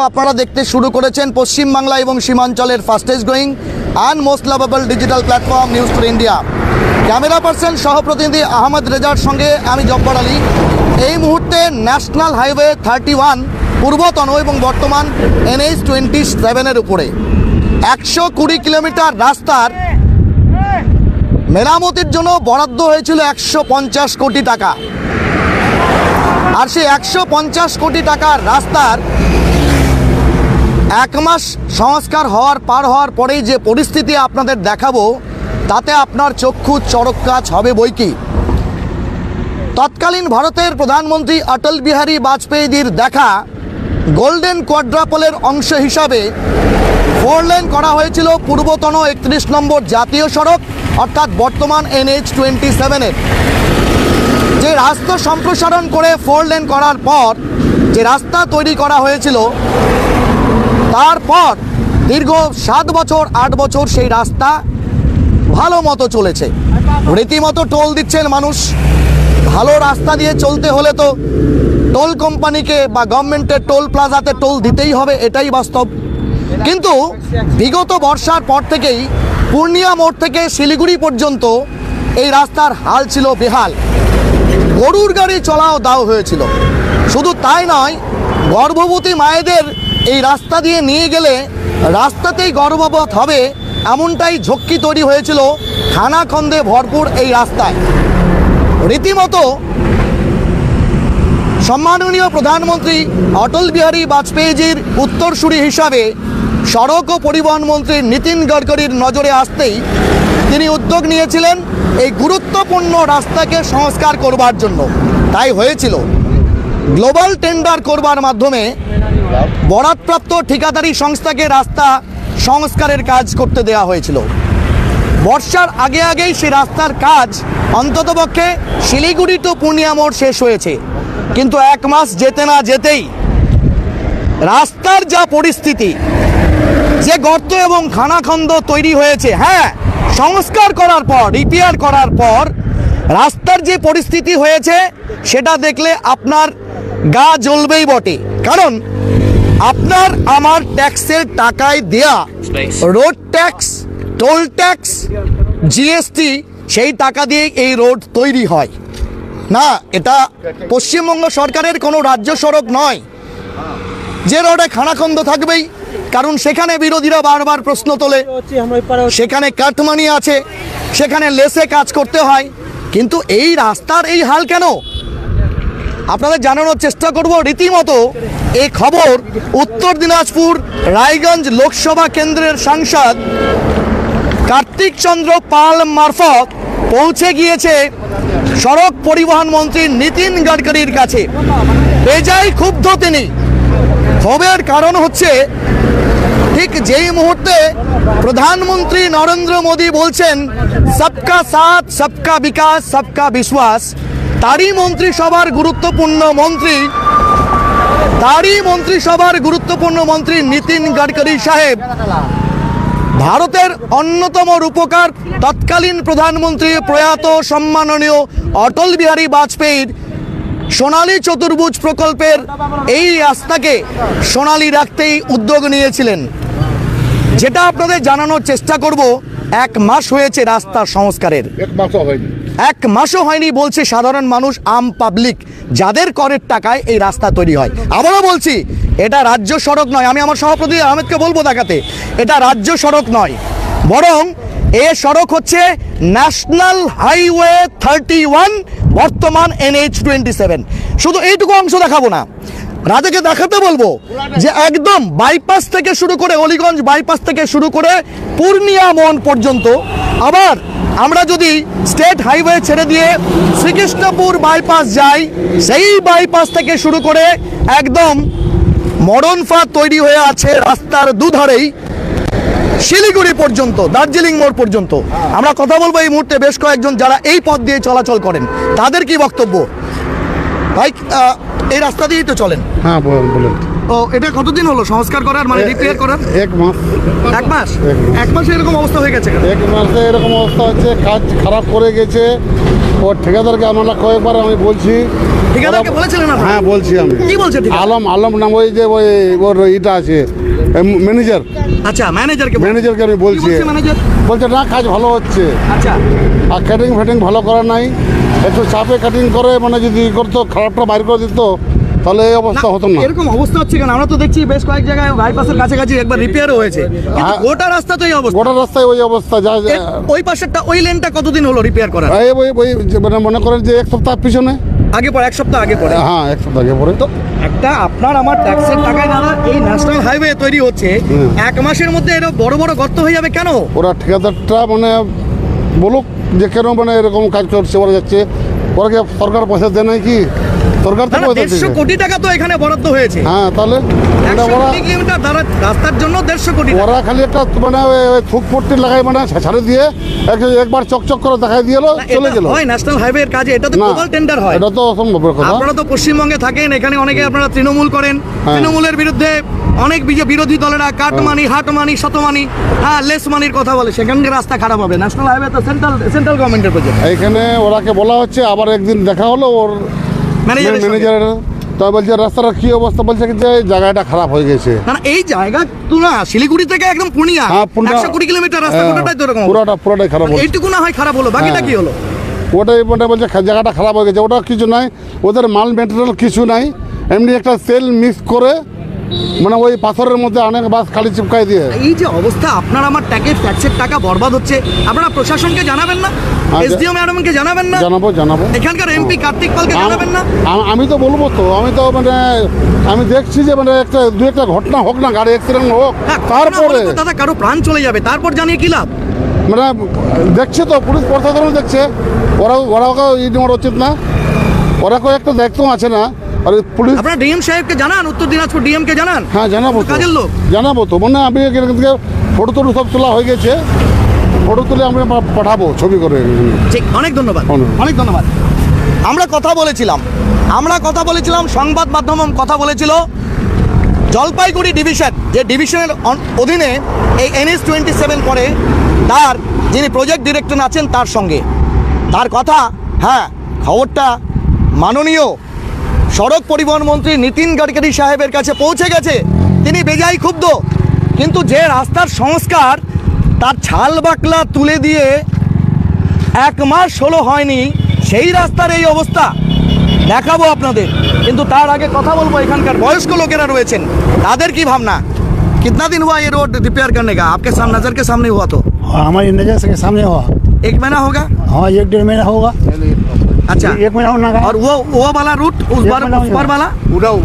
আপনারা দেখতে শুরু করেছেন পশ্চিম বাংলা এবং সীমাঞ্চলের fastest growing and most lovable digital platform news for India. Camera person সহ প্রতিনিধি আহমদ রেজার সঙ্গে আমি জব্বার আলী। এই মুহূর্তে ন্যাশনাল হাইওয়ে 31 পূর্বতন এবং বর্তমান NH 27-এর উপরে 120 কিলোমিটার রাস্তার মেরামতির জন্য বরাদ্দ হয়েছিল 150 কোটি টাকা। আর সেই 150 কোটি টাকার রাস্তার এক মাস সংস্কার পার হওয়ার পরেই যে পরিস্থিতি আপনাদের দেখাবো তাতে আপনার চক্ষু চড়ক কাজ হবে বইকি। তৎকালীন ভারতের প্রধানমন্ত্রী অটল বিহারী বাজপেয়ীজির দেখা গোল্ডেন কোয়াড্রাপলের অংশ হিসাবে 4 লেন করা হয়েছিল পূর্বতন 31 নম্বর জাতীয় সড়ক অর্থাৎ বর্তমান NH 27-এর। যে রাস্তা সম্প্রসারণ করে 4 লেন করার পর যে রাস্তা তৈরি করা হয়েছিল তারপর দীর্ঘ 7 বছর 8 বছর সেই রাস্তা ভালো মতো চলেছে, রীতিমতো টোল দিচ্ছেন মানুষ। ভালো রাস্তা দিয়ে চলতে হলে তো টোল কোম্পানিকে বা গভর্নমেন্টের টোল প্লাজাতে টোল দিতেই হবে, এটাই বাস্তব। কিন্তু বিগত বর্ষার পর থেকেই পূর্ণিয়া মোড় থেকে শিলিগুড়ি পর্যন্ত এই রাস্তার হাল ছিল বেহাল, গরুর গাড়ি চলাও দাও হয়েছিল। শুধু তাই নয়, গর্ভবতী মায়েদের এই রাস্তা দিয়ে নিয়ে গেলে রাস্তাতেই গর্ভপাত হবে এমনটাই ঝক্কি তৈরি হয়েছিল খানাখন্দে ভরপুর এই রাস্তায়। রীতিমতো সম্মাননীয় প্রধানমন্ত্রী অটল বিহারী বাজপেয়ীজির উত্তরসূরি হিসাবে সড়ক ও পরিবহন মন্ত্রী নীতিন গডকরির নজরে আসতেই তিনি উদ্যোগ নিয়েছিলেন এই গুরুত্বপূর্ণ রাস্তাকে সংস্কার করবার জন্য। তাই হয়েছিল গ্লোবাল টেন্ডার করবার মাধ্যমে বরাদপ্রাপ্ত ঠিকাদারি সংস্থাকে রাস্তা সংস্কারের কাজ করতে দেওয়া হয়েছিল। বর্ষার আগেই সেই রাস্তার কাজ অন্ততপক্ষে শিলিগুড়ি টু পূর্ণিয়া মোড় শেষ হয়েছে। কিন্তু 1 মাস যেতে না যেতেই রাস্তার যা পরিস্থিতি, যে গর্ত এবং খানাখন্দ তৈরি হয়েছে, সংস্কার করার পর রিপেয়ার করার পর রাস্তার যে পরিস্থিতি হয়েছে সেটা দেখলে আপনার গা জ্বলবেই বটে। কারণ আপনার আমার ট্যাক্সের টাকায় দেয়া road tax, toll tax, GST সেই টাকা দিয়ে এই রোড তৈরি হয় না। এটা পশ্চিমবঙ্গ সরকারের কোনো রাজ্য সড়ক নয় যে রোডে খানাখন্দ থাকবেই। কারণ সেখানে বিরোধীরা বারবার প্রশ্ন তোলে, সেখানে কাটমানি আছে, সেখানে লেসে কাজ করতে হয়। কিন্তু এই রাস্তার এই হাল কেন আপনাদের জানানোর চেষ্টা করব। রীতিমতো এই খবর উত্তর দিনাজপুর রায়গঞ্জ লোকসভা কেন্দ্রের সাংসদ কার্তিক চন্দ্র পাল মারফত পৌঁছে গিয়েছে সড়ক পরিবহন মন্ত্রী নীতিন গডকরির কাছে। বেজায় ক্ষুব্ধ তিনি। ক্ষোভের কারণ হচ্ছে ঠিক যেই মুহূর্তে প্রধানমন্ত্রী নরেন্দ্র মোদী বলছেন সবকা সাথ সবকা বিকাশ সবকা বিশ্বাস, তারই মন্ত্রিসভার গুরুত্বপূর্ণ মন্ত্রী নীতিন গডকরি সাহেব ভারতের অন্যতম রূপকার তৎকালীন প্রধানমন্ত্রী প্রয়াত সম্মাননীয় অটল বিহারী বাজপেয়ীর সোনালী চতুর্ভুজ প্রকল্পের এই রাস্তাকে সোনালী রাখতেই উদ্যোগ নিয়েছিলেন। যেটা আপনাদের জানানোর চেষ্টা করব, 1 মাস হয়েছে রাস্তা সংস্কারের, 1 মাসও হয়নি বলছে সাধারণ মানুষ, আম পাবলিক, যাদের করের টাকায় এই রাস্তা তৈরি হয়। আবারও বলছি, এটা রাজ্য সড়ক নয়। আমি আমার সভাপতি আহমেদকে বলবো দেখাতে, এটা রাজ্য সড়ক নয়, বরং এ সড়ক হচ্ছে ন্যাশনাল হাইওয়ে 31 বর্তমান NH 27। শুধু এইটুকু অংশ দেখাবো না, রাজাকে দেখাতে বলবো যে একদম বাইপাস থেকে শুরু করে অলিগঞ্জ বাইপাস থেকে শুরু করে পূর্ণিয়া মোড় পর্যন্ত। আবার আমরা যদি স্টেট হাইওয়ে ছেড়ে দিয়ে শ্রীকৃষ্ণপুর বাইপাস যাই, সেই বাইপাস থেকে শুরু করে একদম মরণ ফাঁদ তৈরি হয়ে আছে রাস্তার দুধারেই শিলিগুড়ি পর্যন্ত, দার্জিলিং মোড় পর্যন্ত। আমরা কথা বলবো এই মুহূর্তে বেশ কয়েকজন যারা এই পথ দিয়ে চলাচল করেন, তাদের কি বক্তব্য। ভাই, এই রাস্তা দিয়েই তো চলেন? হ্যাঁ বলেন। ও, এটা কতদিন হলো সংস্কার করার, মানে রিপেয়ার করার? 1 মাস। 1 মাস? 1 মাসে এরকম অবস্থা হয়ে গেছে? 1 মাসে এরকম অবস্থা হচ্ছে, কাজ খারাপ করে গেছে। ও ঠিকাদারকে আমরা কয়েকবার আমি বলছি। ঠিকাদারকে বলেছিলেন আপনারা? হ্যাঁ বলছি আমি। কি বলছে ঠিকাদার? আলম নাম ওই যে ওই ওর ইটা আছে ম্যানেজার, আচ্ছা ম্যানেজারকে ম্যানেজারকে আমি কি বলছি। বলছে ম্যানেজার? বলছে না কাজ ভালো হচ্ছে, আচ্ছা আর কাটিং ফিটিং ভালো করা নাই, একটু চাপে কাটিং করে মানে যদি করতো খারাপটা বাইর করে দিত তাহলে এই অবস্থা হতো না। এরকম অবস্থা হচ্ছে কেন? আমরা তো দেখছি বেশ কয়েক জায়গায় বাইপাসের কাছাকাছি একবার রিপেয়ারও হয়েছে, কিন্তু হ্যাঁ। গোটা রাস্তা তো এই অবস্থা। গোটা রাস্তায় ওই অবস্থা যা ওই পাশেরটা ওই লেনটা কতদিন হলো রিপেয়ার করা? এই ওই ওই যে মানে মনে করেন যে এক সপ্তাহ পিছনে। আগে পরে, এক সপ্তাহ আগে পরে। হ্যাঁ এক সপ্তাহ আগে পরে। তো একটা আপনার আমার ট্যাক্সের টাকায় দাদা এই ন্যাশনাল হাইওয়ে তৈরি হচ্ছে, এক মাসের মধ্যে এটা বড় বড় গর্ত হয়ে যাবে কেন? ওরা ঠিকাদারটা মানে বলুক যে কেন মানে এরকম কাজ করছে, ওরা যাচ্ছে। ওরা কি সরকার পয়সা দেয় নাই কি? সরকার তো পয়সা 150 দিচ্ছে। কোটি টাকা তো এখানে বরাদ্দ হয়েছে। হ্যাঁ তাহলে এটা 100 ওরা কোটি কিলোমিটার রাস্তার জন্য 150 কোটি টাকা। ওরা খালি একটা মানে থুক পট্টি লাগাই মানে ছাড়ে দিয়ে একবার চকচক করে দেখাই দিয়ে না, চলে এটা গেল। হয় ন্যাশনাল হাইওয়ের কাজে, এটা তো না গ্লোবাল টেন্ডার হয়। এটা তো অসম্ভবের কথা। আপনারা তো পশ্চিমবঙ্গে থাকেন, এখানে অনেকে আপনারা তৃণমূল করেন, তৃণমূলের বিরুদ্ধে অনেক বিরোধী দলেরা কাটমানি, হাটমানি, শতমানি, হ্যাঁ লেস মানির কথা বলে। সেখানকার রাস্তা খারাপ হবে। ন্যাশনাল হাইওয়ে তো সেন্ট্রাল গভর্নমেন্টের প্রজেক্ট। এইখানে ওরাকে বলা হচ্ছে, আবার একদিন দেখা হলো ওর ম্যানেজারের, তো বলছে রাস্তার কি অবস্থা, বলছে কি যে জায়গাটা খারাপ হয়ে গেছে। না এই জায়গা তো না, শিলিগুড়ি থেকে একদম পূর্ণিয়া হ্যাঁ, পূর্ণিয়া। 100 কোটি কিলোমিটার রাস্তা, গোটাটাই তো এরকম। পুরোটাই খারাপ হয়েছে। এইটুকু না হয় খারাপ হলো, বাকিটা কি হলো? ওটাই বলছে জায়গাটা খারাপ হয়ে গেছে। ওটা কিছু নাই, ওদের মাল মেটেরিয়াল কিছু নাই, এমনি একটা তেল মিক্স করে মানে ওই পাথরের মধ্যে অনেক বাস খালি চিপকাই দিয়ে। এই যে অবস্থা, আপনার আমার ট্যাক্সের টাকা বরবাদ হচ্ছে, আপনারা প্রশাসনকে জানাবেন না? এসডিও ম্যাডামকে জানাবেন না? জানাবো। এখানকার এমপি কার্তিক পালকে জানাবেন না? আমি তো বলবো তো, আমি তো মানে আমি দেখছি যে মানে দু একটা ঘটনা হোক না, গাড়ি অ্যাক্সিডেন্ট হোক, হ্যাঁ, তারপরে তো দাদা কারো প্রাণ চলে যাবে, তারপর জানিয়ে কি লাভ? মানে দেখছে তো পুলিশ প্রশাসন দেখছে, ওরাও ই নেওয়ার উচিত না, ওরা একটা দায়িত্ব আছে না। আর পুলিশ আপনারা ডিএম সাহেবকে জানান, উত্তর দিনাজপুর ডিএম কে জানান। হ্যাঁ জানাবো তো, কাজের লোক জানাবো তো। মানে আমি এখান থেকে ফটো সব তোলা হয়ে গেছে, ফটো তুলে আমি পাঠাবো ছবি করে। ঠিক, অনেক ধন্যবাদ, অনেক ধন্যবাদ। আমরা কথা বলেছিলাম সংবাদ মাধ্যম কথা বলেছিল জলপাইগুড়ি ডিভিশন, যে ডিভিশনের অধীনে এই NH 27 পড়ে, তার যিনি প্রজেক্ট ডিরেক্টর আছেন তার সঙ্গে তার কথা। হ্যাঁ, খবরটা মাননীয় সড়ক পরিবহন মন্ত্রী নীতিন গডকরি সাহেবের কাছে পৌঁছে গেছে। তিনি বেজায় ক্ষুব্ধ, কিন্তু যে রাস্তার সংস্কার তার ছাল বাকলা তুলে দিয়ে 1 মাস হলো হয়নি, সেই রাস্তার এই অবস্থা দেখাবো আপনাদের। কিন্তু তার আগে কথা বলবো এখানকার বয়স্ক लोकेरा রয়েছেন, তাদের কি ভাবনা। कितना दिन हुआ ये रोड रिपेयर करने का? आपके नजर के सामने हुआ तो? हाँ, हमारी नजर के सामने हुआ। 1 महीना होगा? हाँ 1-1.5 महीना होगा। अच्छा, 1 महीना होना का। और वो वाला रूट उस बार वाला উঠাও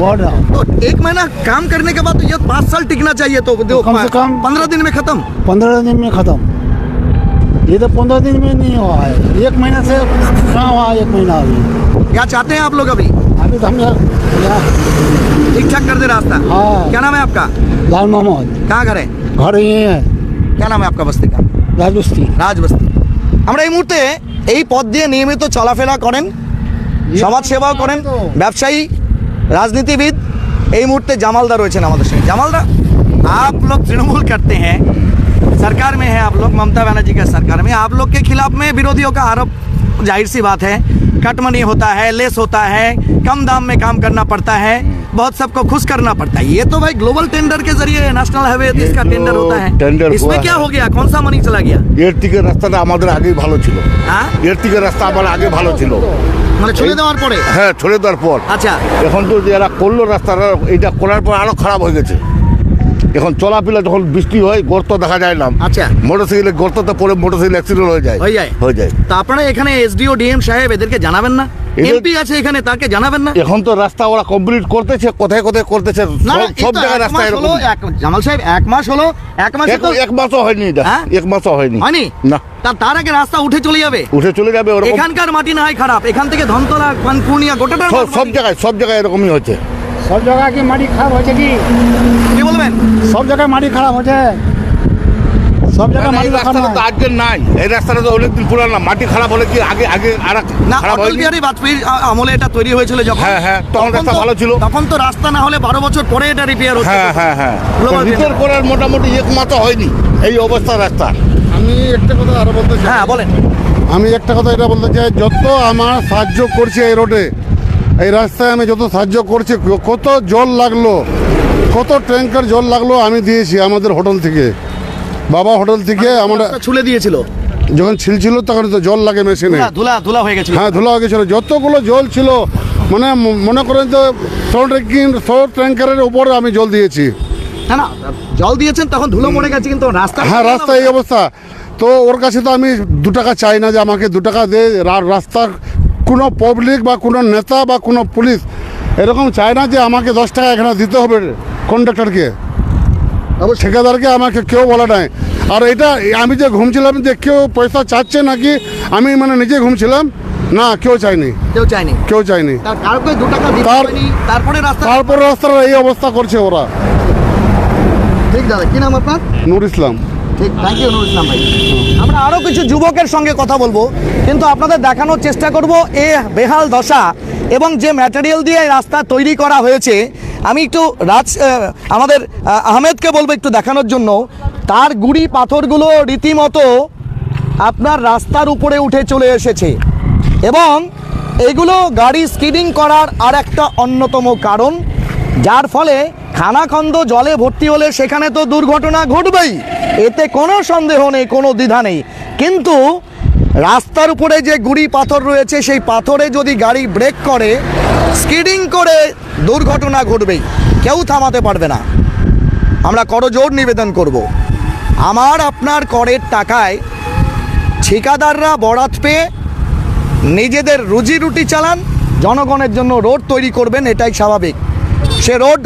बहुत तो 1 महीना काम करने के बाद तो ये 5 साल टिकना चाहिए। तो देखो कम से कम 15 दिन में खत्म। 15 दिन में खत्म। ये तो 15 दिन में नहीं हुआ है, 1 महीना से कहाँ हुआ 1 महीना अभी। क्या चाहते हैं आप लोग अभी? अभी तो हम यहाँ ठीक ठाक कर दे रास्ता। हाँ। क्या नाम है आपका? लाल मोहम्मद, कहाँ घर है? घर यही है, क्या नाम है आपका बस्ती का? राजबस्ती। রাজবস্তি। আমরা এই মুহূর্তে এই পথ দিয়ে নিয়মিত চলাফেরা করেন, সমাজ সেবাও করেন, ব্যবসায়ী, রাজনীতিবিদ। এই মুহূর্তে জামালদা রয়েছেন আমাদের সঙ্গে। জামালদা, आप लोग तृणमूल करते हैं, सरकार में है आप लोग, ममता बनर्जी का सरकार में, आप लोग के खिलाफ में विरोधियों का आरोप जाहिर सी बात है, कटमनी होता है, लेस होता है, कम दाम में काम करना पड़ता है, बहुत सबको खुश करना पड़ता है। ये तो भाई ग्लोबल टेंडर के जरिए नेशनल हाईवे इसका टेंडर होता है, इसमें क्या हो गया? कौन सा मनी चला गया? এর থেকে রাস্তাটা আমাদের আগেই ভালো ছিল। হ্যাঁ, এর থেকে রাস্তা আমার আগে ভালো ছিল। মানে ছড়ে দেওয়ার পরে। হ্যাঁ, ছড়ে দেওয়ার পর আচ্ছা, এখন তো যারা করলো রাস্তাটা, এটা করার পর আরো খারাপ হয়ে গেছে। এখন চলাফেরা যখন বৃষ্টি হয়, গর্ত দেখা যায় না। আচ্ছা, মোটরসাইকেলে গর্ততে পড়ে মোটরসাইকেল অ্যাক্সিডেন্ট হয়ে যায়। হয়ে যায়। তা আপনারা এখানে এসডিও ডিএম সাহেব এদেরকে জানাবেন না? এমপি আছে এখানে, তাকে জানাবেন না? এখন তো রাস্তা ওরা কমপ্লিট করতেছে, কোথায় কোথায় করতেছে, না, সব জায়গায় রাস্তা এরকম। জামাল সাহেব 1 মাস হলো, 1 মাসে তো এক মাসও হয়নি এটা, হ্যাঁ? 1 মাসও হয়নি। হয়নি না, তার আগে রাস্তা উঠে চলে যাবে, উঠে চলে যাবে ওরকম। এখানকার মাটি না হয় খারাপ, এখান থেকে ধনতলা, পূর্ণিয়া, গোটাটা সব জায়গায় এরকমই হচ্ছে। सब जगह की माटी खराब हो जाएगी, কি বলবেন? सब जगह माटी खराब हो जाए, सब जगह এই माटी রাস্তাটা खराब তো আজকে নাই, এই রাস্তাটা তো অনেকদিন পুরানো। মাটি খারাপ হলে কি আগে আর না, খারাপ অটল হয়নি? বিহারী বাজপেয়ীর আমলে এটা তৈরি হয়েছিল যখন। হ্যাঁ, তখন রাস্তা ভালো ছিল। তখন তো রাস্তা না হলে 12 বছর পরে এটা রিপেয়ার হচ্ছে। হ্যাঁ, Global রিপেয়ার tender। করার মোটামুটি 1 মাসও হয়নি এই অবস্থা রাস্তা। আমি একটা কথা আরো বলতে চাই। হ্যাঁ বলেন। আমি একটা কথা এটা বলতে চাই, যত আমার সাহায্য করছে এই রোডে, এই রাস্তায় আমি যত সাহায্য করছি, কত জল লাগলো, কত ট্যাঙ্কার জল লাগলো আমি দিয়েছি আমাদের হোটেল থেকে, বাবা হোটেল থেকে। আমরা রাস্তা ছুলে দিয়েছিল, যখন ছিল তখন তো জল লাগে মেশিনে। ধুলা ধুলা হয়ে গেছিল। হ্যাঁ, ধুলা হয়ে গেছিলো। যতগুলো জল ছিল, মানে মনে করেন যে 100 ট্যাঙ্কারের উপরে আমি জল দিয়েছি। না না, জল দিয়েছেন তখন ধুলো মরে গেছে, কিন্তু রাস্তা, হ্যাঁ, রাস্তা এই অবস্থা। তো ওর কাছে তো আমি 2 টাকা চাই না যে আমাকে 2 টাকা দে। রাস্তার কোনো পাবলিক বা কোনো নেতা বা কোনো পুলিশ এরকম চায় না যে আমাকে 10 টাকা এখানে দিতে হবে কন্ডাক্টরকে, ঠিকাদারকে। আমাকে কেউ বলে নাই। আর এটা আমি যে ঘুমছিলাম যে কেউ পয়সা চাচ্ছে নাকি, আমি মানে নিজে ঘুমছিলাম না, কেউ চাইনি, কেউ চায়নি, কেউ চাইনি। কাউকে 2 টাকা দিতে হয়নি, তারপরে রাস্তা, তারপর রাস্তার এই অবস্থা করছে ওরা। ঠিক দাদা, কি নাম আপনার? নূর ইসলাম। ঠিক, থ্যাংক ইউ নুর ইসলাম ভাই। আমরা আরও কিছু যুবকের সঙ্গে কথা বলবো, কিন্তু আপনাদের দেখানোর চেষ্টা করব এ বেহাল দশা এবং যে ম্যাটেরিয়াল দিয়ে এই রাস্তা তৈরি করা হয়েছে। আমি একটু আমাদের আহমেদকে বলবো একটু দেখানোর জন্য। তার গুড়ি পাথরগুলো রীতিমতো আপনার রাস্তার উপরে উঠে চলে এসেছে, এবং এগুলো গাড়ি স্কিডিং করার আর একটা অন্যতম কারণ, যার ফলে খানাখন্দ জলে ভর্তি হলে সেখানে তো দুর্ঘটনা ঘটবেই, এতে কোনো সন্দেহ নেই, কোনো দ্বিধা নেই। কিন্তু রাস্তার উপরে যে গুড়ি পাথর রয়েছে, সেই পাথরে যদি গাড়ি ব্রেক করে, স্কিডিং করে দুর্ঘটনা ঘটবেই, কেউ থামাতে পারবে না। আমরা করজোড় নিবেদন করব, আমার আপনার করের টাকায় ঠিকাদাররা বরাত পেয়ে নিজেদের রুজি রুটি চালান, জনগণের জন্য রোড তৈরি করবেন, এটাই স্বাভাবিক। সে রোড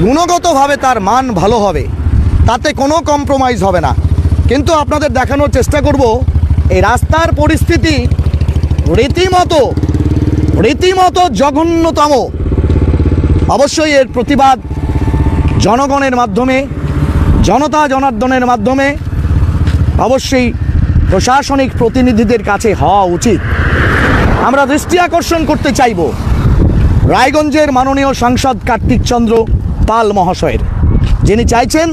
গুণগতভাবে তার মান ভালো হবে, তাতে কোনো কম্প্রোমাইজ হবে না। কিন্তু আপনাদের দেখানোর চেষ্টা করব এই রাস্তার পরিস্থিতি রীতিমতো জঘন্যতম। অবশ্যই এর প্রতিবাদ জনগণের মাধ্যমে, জনতা জনার্দনের মাধ্যমে অবশ্যই প্রশাসনিক প্রতিনিধিদের কাছে হওয়া উচিত। আমরা দৃষ্টি আকর্ষণ করতে চাইব রায়গঞ্জের মাননীয় সাংসদ কার্তিক চন্দ্র পাল মহাশয়ের, যিনি চাইছেন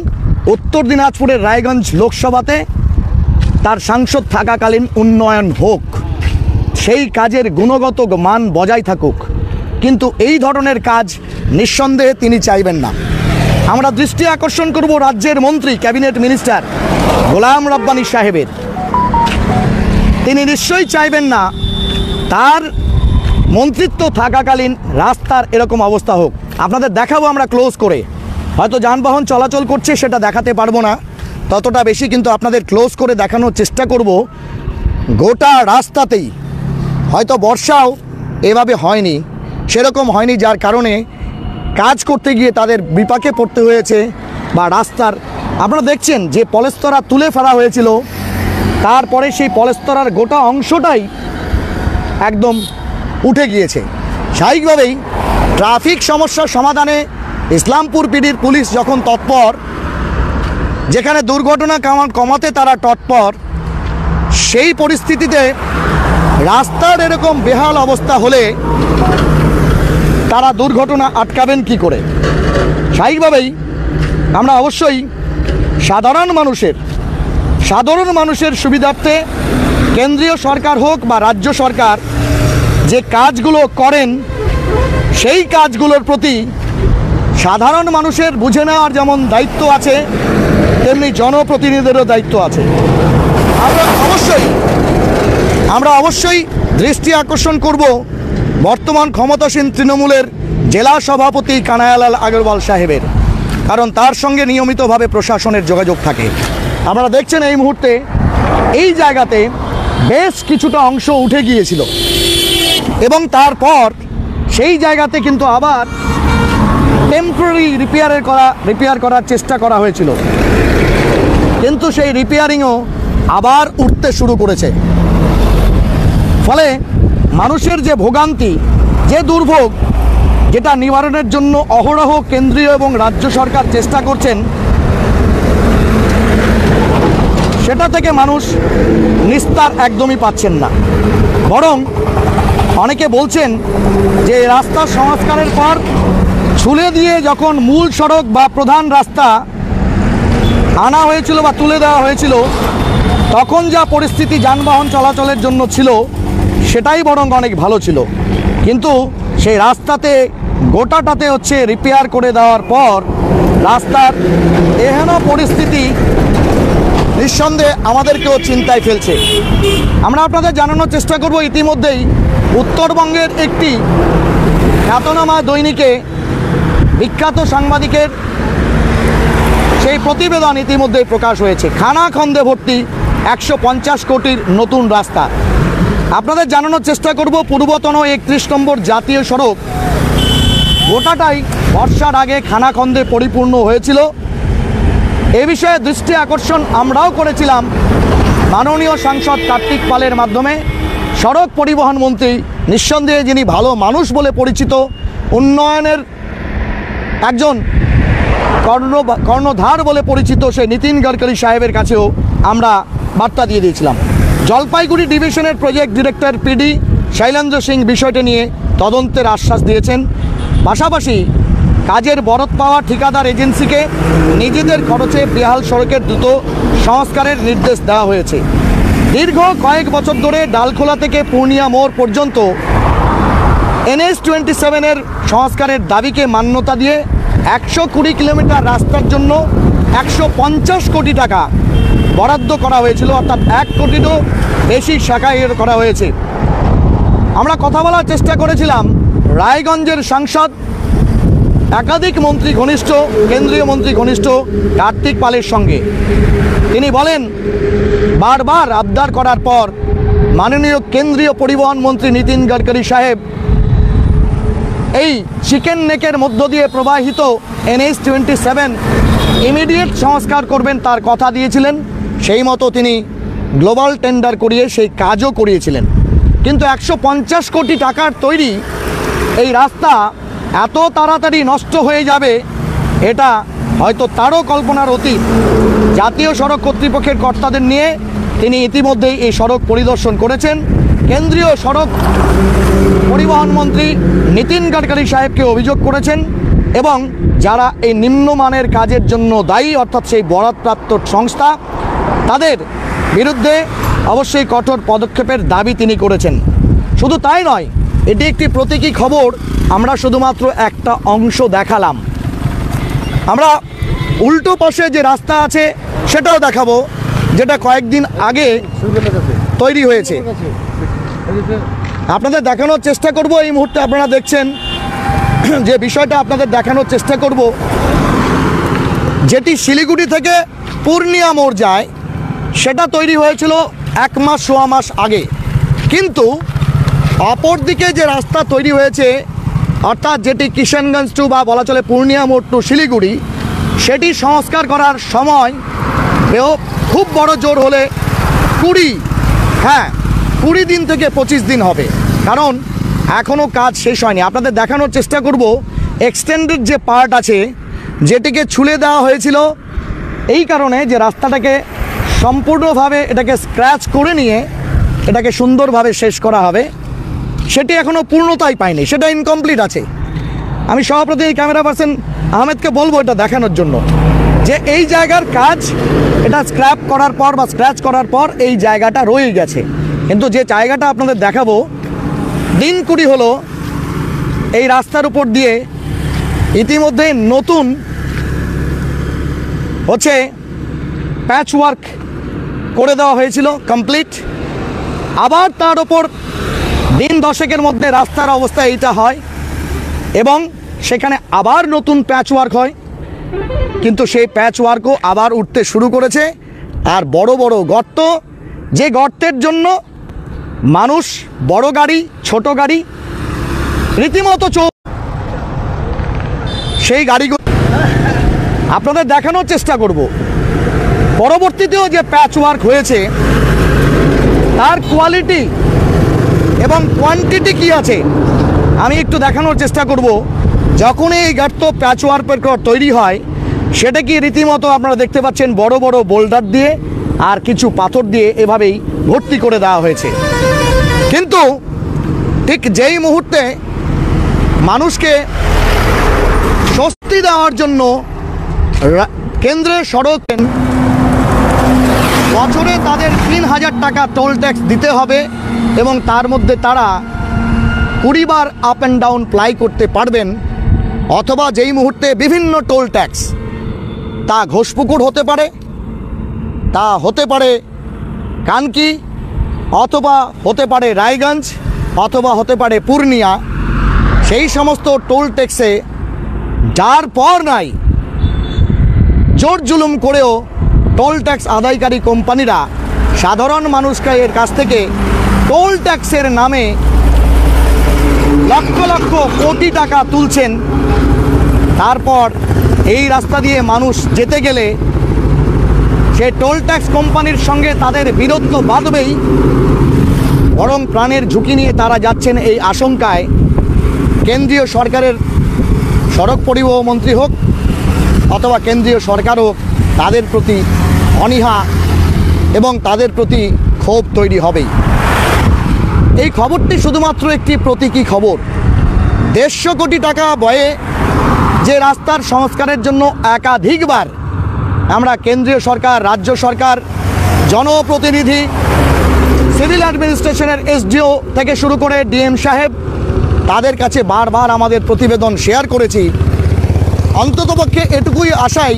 উত্তর দিনাজপুরের রায়গঞ্জ লোকসভাতে তার সাংসদ থাকাকালীন উন্নয়ন হোক, সেই কাজের গুণগত মান বজায় থাকুক। কিন্তু এই ধরনের কাজ নিঃসন্দেহে তিনি চাইবেন না। আমরা দৃষ্টি আকর্ষণ করব রাজ্যের মন্ত্রী, ক্যাবিনেট মিনিস্টার গোলাম রব্বানী সাহেবের। তিনি নিশ্চয়ই চাইবেন না তার মন্ত্রিত্ব থাকাকালীন রাস্তার এরকম অবস্থা হোক। আপনাদের দেখাবো আমরা ক্লোজ করে, হয়তো যানবাহন চলাচল করছে সেটা দেখাতে পারবো না ততটা বেশি, কিন্তু আপনাদের ক্লোজ করে দেখানোর চেষ্টা করব। গোটা রাস্তাতেই হয়তো বর্ষাও এভাবে হয়নি, সেরকম হয়নি, যার কারণে কাজ করতে গিয়ে তাদের বিপাকে পড়তে হয়েছে। বা রাস্তার আপনারা দেখছেন যে পলেস্তরা তুলে ফেলা হয়েছিল, তারপরে সেই পলেস্তরার গোটা অংশটাই একদম উঠে গিয়েছে। স্বাভাবিকভাবেই ট্রাফিক সমস্যার সমাধানে ইসলামপুর পিডির পুলিশ যখন তৎপর, যেখানে দুর্ঘটনা কমাতে তারা তৎপর, সেই পরিস্থিতিতে রাস্তার এরকম বেহাল অবস্থা হলে তারা দুর্ঘটনা আটকাবেন কি করে? স্বাভাবিকভাবেই আমরা অবশ্যই সাধারণ মানুষের সুবিধার্থে কেন্দ্রীয় সরকার হোক বা রাজ্য সরকার যে কাজগুলো করেন, সেই কাজগুলোর প্রতি সাধারণ মানুষের বুঝে নেওয়ার যেমন দায়িত্ব আছে, তেমনি জনপ্রতিনিধিদেরও দায়িত্ব আছে। আমরা অবশ্যই দৃষ্টি আকর্ষণ করব বর্তমান ক্ষমতাসীন তৃণমূলের জেলা সভাপতি কানায়ালাল আগরওয়াল সাহেবের, কারণ তার সঙ্গে নিয়মিতভাবে প্রশাসনের যোগাযোগ থাকে। আপনারা দেখছেন এই মুহূর্তে এই জায়গাতে বেশ কিছুটা অংশ উঠে গিয়েছিল, এবং তারপর সেই জায়গাতে কিন্তু আবার টেম্পোরারি রিপেয়ার করার চেষ্টা করা হয়েছিল, কিন্তু সেই রিপেয়ারিংও আবার উঠতে শুরু করেছে। ফলে মানুষের যে ভোগান্তি, যে দুর্ভোগ, যেটা নিবারণের জন্য অহরহ কেন্দ্রীয় এবং রাজ্য সরকার চেষ্টা করছেন, সেটা থেকে মানুষ নিস্তার একদমই পাচ্ছেন না। বরং অনেকে বলছেন যে রাস্তা সংস্কারের পর ছুলে দিয়ে যখন মূল সড়ক বা প্রধান রাস্তা আনা হয়েছিল বা তুলে দেওয়া হয়েছিল, তখন যা পরিস্থিতি যানবাহন চলাচলের জন্য ছিল সেটাই বরং অনেক ভালো ছিল, কিন্তু সেই রাস্তাতে গোটাটাতে হচ্ছে রিপেয়ার করে দেওয়ার পর রাস্তার এহেন পরিস্থিতি নিঃসন্দেহে আমাদেরকেও চিন্তায় ফেলছে। আমরা আপনাদের জানানোর চেষ্টা করব, ইতিমধ্যেই উত্তরবঙ্গের একটি খ্যাতনামা দৈনিকে বিখ্যাত সাংবাদিকের সেই প্রতিবেদন ইতিমধ্যেই প্রকাশ হয়েছে। খানাখন্দে ভর্তি 150 কোটির নতুন রাস্তা। আপনাদের জানানোর চেষ্টা করব, পূর্বতন 31 নম্বর জাতীয় সড়ক গোটাটাই বর্ষার আগে খানাখন্দে পরিপূর্ণ হয়েছিল। এ বিষয়ে দৃষ্টি আকর্ষণ আমরাও করেছিলাম মাননীয় সাংসদ কার্তিক পালের মাধ্যমে। সড়ক পরিবহন মন্ত্রী, নিঃসন্দেহে যিনি ভালো মানুষ বলে পরিচিত, উন্নয়নের একজন কর্ণধার বলে পরিচিত সেই নীতিন গডকরি সাহেবের কাছেও আমরা বার্তা দিয়ে দিয়েছিলাম। জলপাইগুড়ি ডিভিশনের project director PD Shailendra Singh বিষয়টি নিয়ে তদন্তের আশ্বাস দিয়েছেন। পাশাপাশি কাজের বরাত পাওয়া ঠিকাদার এজেন্সিকে নিজেদের খরচে বেহাল সড়কের দ্রুত সংস্কারের নির্দেশ দেওয়া হয়েছে। দীর্ঘ কয়েক বছর ধরে ডালখোলা থেকে পূর্ণিয়া মোড় পর্যন্ত NH-27 সংস্কারের দাবিকে মান্যতা দিয়ে 120 কিলোমিটার রাস্তার জন্য 150 কোটি টাকা বরাদ্দ করা হয়েছিল, অর্থাৎ 1 কোটিরও বেশি টাকা করা হয়েছে। আমরা কথা বলার চেষ্টা করেছিলাম রায়গঞ্জের সাংসদ, একাধিক মন্ত্রী ঘনিষ্ঠ, কেন্দ্রীয় মন্ত্রী ঘনিষ্ঠ কার্তিক পালের সঙ্গে। তিনি বলেন, বারবার আবদার করার পর মাননীয় কেন্দ্রীয় পরিবহন মন্ত্রী নীতিন গডকরি সাহেব এই চিকেন নেকের মধ্য দিয়ে প্রবাহিত NH-27 ইমিডিয়েট সংস্কার করবেন তার কথা দিয়েছিলেন। সেই মতো তিনি গ্লোবাল টেন্ডার করিয়ে সেই কাজও করিয়েছিলেন। কিন্তু 150 কোটি টাকার তৈরি এই রাস্তা এত তাড়াতাড়ি নষ্ট হয়ে যাবে এটা হয়তো তারও কল্পনার অতীত। জাতীয় সড়ক কর্তৃপক্ষের কর্তাদের নিয়ে তিনি ইতিমধ্যেই এই সড়ক পরিদর্শন করেছেন। কেন্দ্রীয় সড়ক পরিবহন মন্ত্রী নীতিন গডকরি সাহেবকে অভিযোগ করেছেন এবং যারা এই নিম্নমানের কাজের জন্য দায়ী, অর্থাৎ সেই বরাদপ্রাপ্ত সংস্থা, তাদের বিরুদ্ধে অবশ্যই কঠোর পদক্ষেপের দাবি তিনি করেছেন। শুধু তাই নয়, এটি একটি প্রতীকী খবর। আমরা শুধুমাত্র একটা অংশ দেখালাম, আমরা উল্টো পাশে যে রাস্তা আছে সেটাও দেখাবো, যেটা কয়েকদিন আগে তৈরি হয়েছে। আপনাদের দেখানোর চেষ্টা করব। এই মুহূর্তে আপনারা দেখছেন যে বিষয়টা আপনাদের দেখানোর চেষ্টা করব, যেটি শিলিগুড়ি থেকে পূর্ণিয়া মোড় যায়, সেটা তৈরি হয়েছিল 1 মাস সোয়া মাস আগে। কিন্তু অপরদিকে যে রাস্তা তৈরি হয়েছে, অর্থাৎ যেটি কিষানগঞ্জ টু বা বলা চলে পূর্ণিয়া মোড় টু শিলিগুড়ি, সেটি সংস্কার করার সময় খুব বড় জোর হলে 20 দিন থেকে 25 দিন হবে, কারণ এখনও কাজ শেষ হয়নি। আপনাদের দেখানোর চেষ্টা করব এক্সটেন্ডেড যে পার্ট আছে, যেটিকে ছুলে দেওয়া হয়েছিল এই কারণে যে রাস্তাটাকে সম্পূর্ণভাবে এটাকে স্ক্র্যাচ করে নিয়ে এটাকে সুন্দরভাবে শেষ করা হবে, সেটি এখনও পূর্ণতাই পায়নি, সেটা ইনকমপ্লিট আছে। আমি সভাপতি এই ক্যামেরা পার্সন আহমেদকে বলবো এটা দেখানোর জন্য যে এই জায়গার কাজ এটা স্ক্র্যাপ করার পর বা স্ক্র্যাচ করার পর এই জায়গাটা রয়ে গেছে। কিন্তু যে জায়গাটা আপনাদের দেখাবো, দিন 20 হলো এই রাস্তার উপর দিয়ে ইতিমধ্যে নতুন হচ্ছে প্যাচ ওয়ার্ক করে দেওয়া হয়েছিল, কমপ্লিট। আবার তার ওপর দিন 10 মধ্যে রাস্তার অবস্থা এইটা হয় এবং সেখানে আবার নতুন প্যাচ ওয়ার্ক হয়, কিন্তু সেই প্যাচ ওয়ার্কও আবার উঠতে শুরু করেছে। আর বড় বড় গর্ত, যে গর্তের জন্য মানুষ, বড় গাড়ি, ছোট গাড়ি রীতিমতো সেই গাড়িগুলো আপনাদের দেখানোর চেষ্টা করব। পরবর্তীতেও যে প্যাচ ওয়ার্ক হয়েছে তার কোয়ালিটি এবং কোয়ান্টিটি কি আছে আমি একটু দেখানোর চেষ্টা করব। যখন এই গর্ত প্যাচ ওয়ার্কের পর তৈরি হয়, সেটা কি রীতিমতো আপনারা দেখতে পাচ্ছেন বড় বড় বোল্ডার দিয়ে আর কিছু পাথর দিয়ে এভাবেই ভর্তি করে দেওয়া হয়েছে। কিন্তু ঠিক যেই মুহূর্তে মানুষকে স্বস্তি দেওয়ার জন্য কেন্দ্রের সড়ক বছরে তাদের 3,000 টাকা টোল ট্যাক্স দিতে হবে এবং তার মধ্যে তারা 20 বার আপ অ্যান্ড ডাউন প্লাই করতে পারবেন। অথবা যেই মুহূর্তে বিভিন্ন টোল ট্যাক্স, তা ঘোষপুকুর হতে পারে, তা হতে পারে কানকি, অথবা হতে পারে রায়গঞ্জ, অথবা হতে পারে পূর্ণিয়া, সেই সমস্ত টোল ট্যাক্সে যার পর নাই জোর জুলুম করেও টোল ট্যাক্স আদায়কারী কোম্পানিরা সাধারণ মানুষকে এর কাছ থেকে টোল ট্যাক্সের নামে লক্ষ লক্ষ কোটি টাকা তুলছেন। তারপর এই রাস্তা দিয়ে মানুষ যেতে গেলে সে টোল ট্যাক্স কোম্পানির সঙ্গে তাদের বিরোধ তো বাঁধবেই, বরং প্রাণের ঝুঁকি নিয়ে তারা যাচ্ছেন এই আশঙ্কায় কেন্দ্রীয় সরকারের সড়ক পরিবহন মন্ত্রী হোক অথবা কেন্দ্রীয় সরকার হোক, তাদের প্রতি অনীহা এবং তাদের প্রতি ক্ষোভ তৈরি হবেই। এই খবরটি শুধুমাত্র একটি প্রতীকী খবর। 150 কোটি টাকা ব্যয়ে যে রাস্তার সংস্কারের জন্য একাধিকবার আমরা কেন্দ্রীয় সরকার, রাজ্য সরকার, জনপ্রতিনিধি, সিভিল অ্যাডমিনিস্ট্রেশনের এসডিও থেকে শুরু করে ডিএম সাহেব, তাদের কাছে বারবার আমাদের প্রতিবেদন শেয়ার করেছি। অন্ততপক্ষে এটুকুই আশাই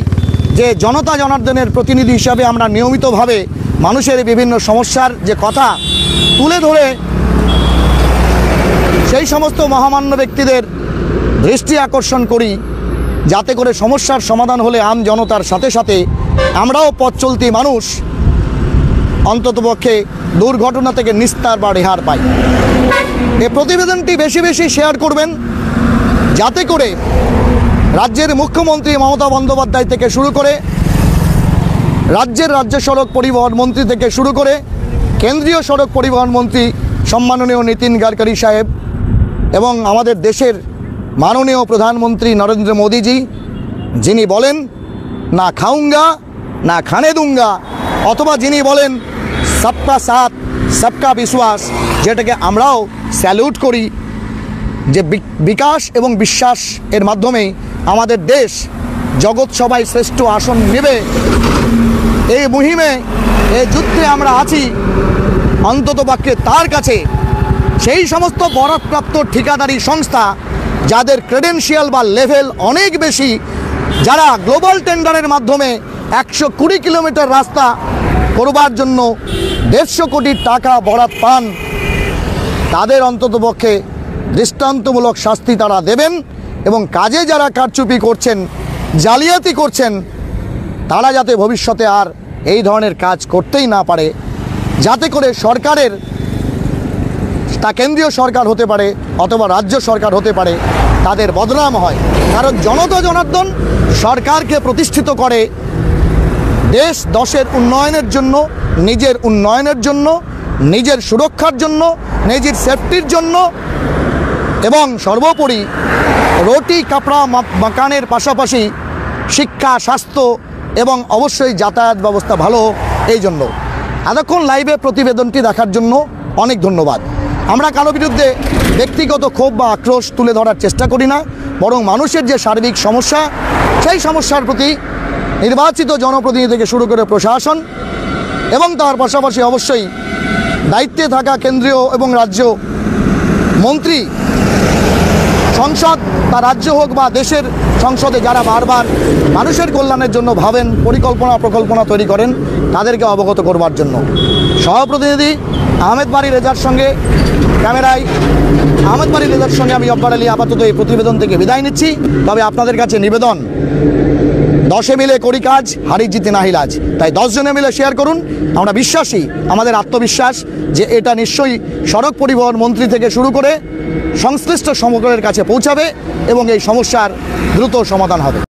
যে জনতা জনার্দনের প্রতিনিধি হিসাবে আমরা নিয়মিতভাবে মানুষের বিভিন্ন সমস্যার যে কথা তুলে ধরে সেই সমস্ত মহামান্য ব্যক্তিদের দৃষ্টি আকর্ষণ করি, যাতে করে সমস্যার সমাধান হলে আম জনতার সাথে সাথে আমরাও পথ চলতি মানুষ অন্ততপক্ষে দুর্ঘটনা থেকে নিস্তার বা রেহার পাই। এই প্রতিবেদনটি বেশি বেশি শেয়ার করবেন, যাতে করে রাজ্যের মুখ্যমন্ত্রী মমতা বন্দ্যোপাধ্যায় থেকে শুরু করে রাজ্যের রাজ্য সড়ক পরিবহন মন্ত্রী থেকে শুরু করে কেন্দ্রীয় সড়ক পরিবহন মন্ত্রী সম্মাননীয় নীতিন গডকরি সাহেব এবং আমাদের দেশের মাননীয় প্রধানমন্ত্রী নরেন্দ্র মোদীজি, যিনি বলেন না খাউঙ্গা না খানে দুঙ্গা, অথবা যিনি বলেন সবকা সাথ সবকা বিশ্বাস, যেটাকে আমরাও স্যালুট করি, যে বিকাশ এবং বিশ্বাস এর মাধ্যমে আমাদের দেশ জগৎ সভায় শ্রেষ্ঠ আসন নেবে। এই মুহিমে, এই যুদ্ধে আমরা আছি। অন্ততপক্ষে তার কাছে সেই সমস্ত বরাদপ্রাপ্ত ঠিকাদারি সংস্থা যাদের ক্রেডেনশিয়াল বা লেভেল অনেক বেশি, যারা গ্লোবাল টেন্ডারের মাধ্যমে 120 কিলোমিটার রাস্তা করবার জন্য 150 কোটি টাকা বরাদ পান, তাদের অন্ততপক্ষে দৃষ্টান্তমূলক শাস্তি তারা দেবেন এবং কাজে যারা কারচুপি করছেন, জালিয়াতি করছেন, তারা যাতে ভবিষ্যতে আর এই ধরনের কাজ করতেই না পারে, যাতে করে সরকারের, তা কেন্দ্রীয় সরকার হতে পারে অথবা রাজ্য সরকার হতে পারে, তাদের বদনাম হয়। কারণ জনতা জনার্দন সরকারকে প্রতিষ্ঠিত করে দেশ দশের উন্নয়নের জন্য, নিজের উন্নয়নের জন্য, নিজের সুরক্ষার জন্য, নিজের সেফটির জন্য এবং সর্বোপরি রুটি কাপড়া মাকানের পাশাপাশি শিক্ষা, স্বাস্থ্য এবং অবশ্যই যাতায়াত ব্যবস্থা ভালো হোক, এই জন্য। এতক্ষণ লাইভে প্রতিবেদনটি দেখার জন্য অনেক ধন্যবাদ। আমরা কারো বিরুদ্ধে ব্যক্তিগত ক্ষোভ বা আক্রোশ তুলে ধরার চেষ্টা করি না, বরং মানুষের যে সার্বিক সমস্যা, সেই সমস্যার প্রতি নির্বাচিত জনপ্রতিনিধি থেকে শুরু করে প্রশাসন এবং তার পাশাপাশি অবশ্যই দায়িত্বে থাকা কেন্দ্রীয় এবং রাজ্য মন্ত্রী, সংসদ বা রাজ্য হোক বা দেশের সংসদে যারা বারবার মানুষের কল্যাণের জন্য ভাবেন, প্রকল্পনা তৈরি করেন, তাদেরকে অবগত করবার জন্য। সহপ্রতিনিধি আহমেদ বাড়ি রেজার সঙ্গে, ক্যামেরায় আহমেদ বাড়ি রেজার সঙ্গে আমি জব্বার আলী আপাতত এই প্রতিবেদন থেকে বিদায় নিচ্ছি। তবে আপনাদের কাছে নিবেদন, 10 মিলে করি কাজ, হারি জিতে নাহি লাজ। তাই 10 জনে মিলে শেয়ার করুন। আমরা বিশ্বাসী, আমাদের আত্মবিশ্বাস যে এটা নিশ্চয়ই সড়ক পরিবহন মন্ত্রী থেকে শুরু করে সংশ্লিষ্ট সমগ্রের কাছে পৌঁছাবে এবং এই সমস্যার দ্রুত সমাধান হবে।